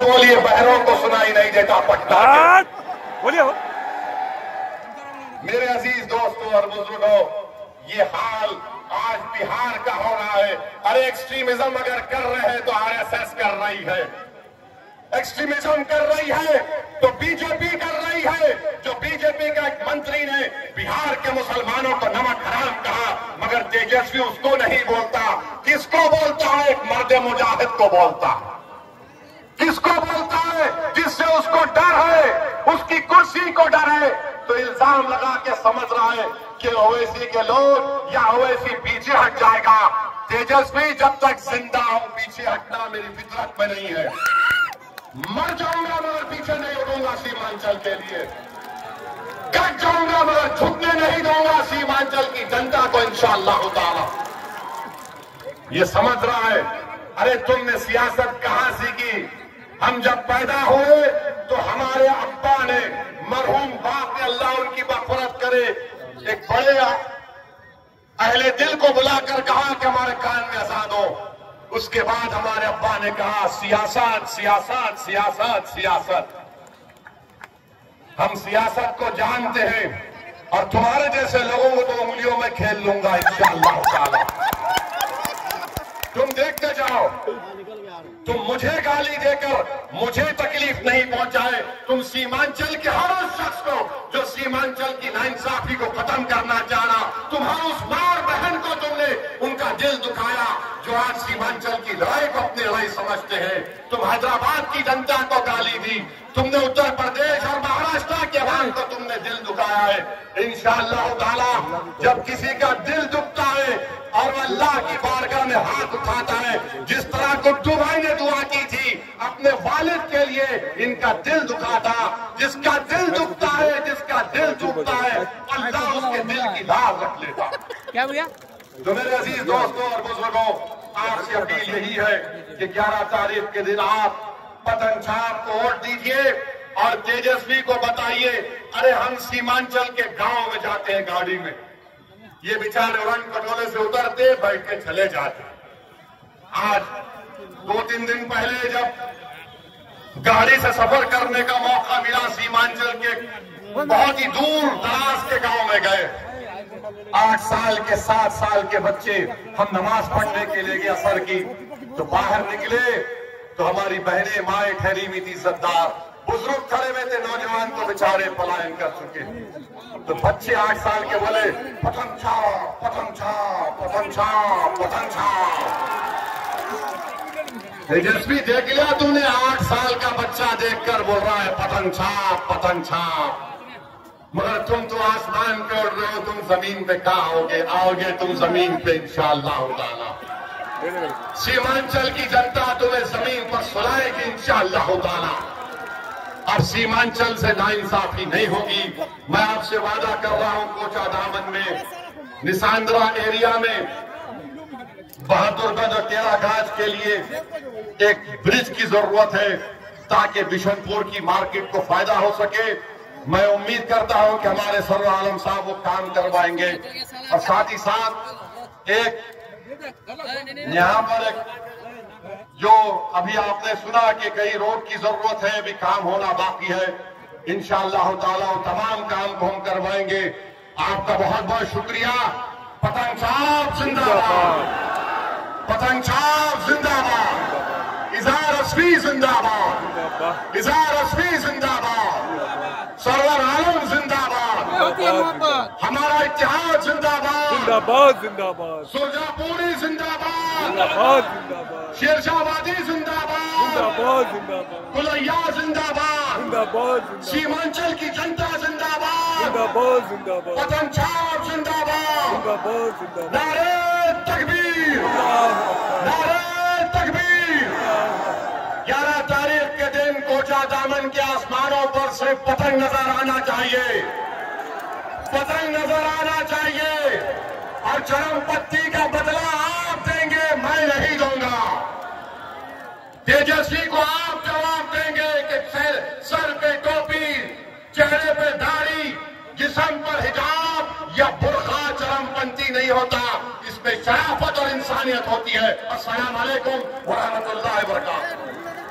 बोलिए, बहरों को सुनाई नहीं देता पटना। बोलिए। मेरे अजीज दोस्तों और बुजुर्गों, ये हाल आज बिहार का हो रहा है। अरे एक्सट्रीमिज्म अगर कर रहे हैं तो आरएसएस कर रही है, एक्सट्रीमिज्म कर रही है तो बीजेपी कर रही है। जो बीजेपी का एक मंत्री ने बिहार के मुसलमानों को नमक हराम कहा, मगर तेजस्वी उसको नहीं बोलता। किसको बोलता है? एक मर्द मुजाहिद को बोलता है। किसको बोलता है? जिससे उसको डर है, उसकी कुर्सी को डर है। तो इल्जाम लगा के समझ रहा है कि ओवैसी के लोग या ओवैसी पीछे हट जाएगा। तेजस्वी जब तक जिंदा हूं, पीछे हटना मेरी फितरत में नहीं है। मर जाऊंगा मगर पीछे नहीं उठूंगा सीमांचल के लिए। कट जाऊंगा मगर झुकने नहीं दूंगा सीमांचल की जनता को इंशाअल्लाह ताला। ये समझ रहा है। अरे तुमने सियासत कहां सीखी? हम जब पैदा हुए तो हमारे अब्बा ने, मरहूम बाप ने, अल्लाह उनकी मग़फ़िरत करे, एक बड़े अहले दिल को बुलाकर कहा कि हमारे कान में अज़ान दो। उसके बाद हमारे अब्बा ने कहा सियासत सियासत सियासत सियासत। हम सियासत को जानते हैं और तुम्हारे जैसे लोगों को तो उंगलियों में खेल लूंगा इंशाअल्लाह ताला। तुम देखते जाओ, तुम मुझे गाली देकर मुझे तकलीफ नहीं पहुंचाए। तुम सीमांचल के हर उस शख्स को जो सीमांचल की नाइंसाफी को खत्म करना चाह रहा, तुम हर उस मां और बहन को तुमने उनका दिल दुखाया जो आज सीमांचल की लड़ाई को अपनी लड़ाई समझते हैं। तुम हैदराबाद की जनता को गाली दी, तुमने उत्तर प्रदेश और महाराष्ट्र के अवाम को तुमने दिल दुखाया है। इंशाअल्लाह ताला जब किसी का दिल दुखता है और अल्लाह की बारगाह में हाथ उठाता है, जिस तरह गुड्डू भाई ने दुआ की थी अपने वालिद के लिए, इनका दिल दुखा था। जिसका दिल दुखता है, जिसका दिल दुखता है, अल्लाह उसके दिल की लाज रख लेता। क्या भैया? तो मेरे अजीज दोस्तों और बुजुर्गों, आपसे अपील यही है कि 11 तारीख के दिन आप पतंग छाप को वोट दीजिए और तेजस्वी को बताइए। अरे हम सीमांचल के गांव में जाते हैं गाड़ी में, ये बेचारे रंग कटोले से उतरते, बैठ के चले जाते। आज 2-3 दिन पहले जब गाड़ी से सफर करने का मौका मिला, सीमांचल के बहुत ही दूर दराज के गांव में गए। 8 साल के 7 साल के बच्चे, हम नमाज पढ़ने के लिए गए असर की, तो बाहर निकले तो हमारी बहनें माएँ ठहरी हुई थी सरदार, बुजुर्ग खड़े हुए थे, नौजवान तो बेचारे पलायन कर चुके। तो बच्चे 8 साल के बोले पतंग छाप पतंग छाप पतंग छाप पतंग छाप। तेजस्वी देख लिया तुमने, 8 साल का बच्चा देखकर बोल रहा है पतंग छाप पतंग छाप। मगर तुम तो आसमान पे उड़ रहे हो, तुम जमीन पे कहाँ आओगे तुम जमीन पे इंशाअल्लाह ताला। सीमांचल की जनता तुम्हें जमीन पर सुलाएगी इंशाअल्लाह ताला। अब सीमांचल से नाइंसाफी नहीं होगी। मैं आपसे वादा कर रहा हूं, कोचा दामन में, निशांद्रा एरिया में बहादुरगंज और टेरागाज के लिए एक ब्रिज की जरूरत है ताकि बिशनपुर की मार्केट को फायदा हो सके। मैं उम्मीद करता हूं कि हमारे सरवर आलम साहब वो काम करवाएंगे। और साथ ही साथ एक यहाँ पर एक जो अभी आपने सुना कि कई रोड की जरूरत है, अभी काम होना बाकी है। इंशाअल्लाह ताला तमाम काम को हम करवाएंगे। आपका बहुत बहुत शुक्रिया। पतंग छाप जिंदाबाद, पतंग छाप जिंदाबाद, इज़हार अस्मी जिंदाबाद, इज़हार अस्मी जिंदाबाद, सरवर आलम जिंदाबाद, हमारा इत्तेहाद जिंदाबाद, जिंदाबाद जिंदाबाद, सुरजापुरी जिंदाबाद, जिंदाबाद जिंदाबाद, शेरशाहबादी जिंदाबाद, जिंदाबाद जिंदाबाद, कुलैया जिंदाबाद, जिंदाबाद, सीमांचल की जनता जिंदाबाद, जिंदाबाद जिंदाबाद, पतंग छाप जिंदाबाद, जिंदाबाद जिंदाबाद, नारे तकबीर, नारे तकबीर। 11 तारीख के दिन कोचा दामन के आसमानों पर सिर्फ पतंग नजर आना चाहिए, पतंग नजर आना चाहिए। और चरमपत्ती का बदला आप देंगे, मैं नहीं दूंगा। तेजस्वी को आप जवाब देंगे कि सर पे टोपी, चेहरे पे दाढ़ी, जिस्म पर हिजाब या बुर्का चरमपंथी नहीं होता, इसमें शराफत और इंसानियत होती है। अस्सलाम वालेकुम व रहमतुल्लाहि व बरकातहू।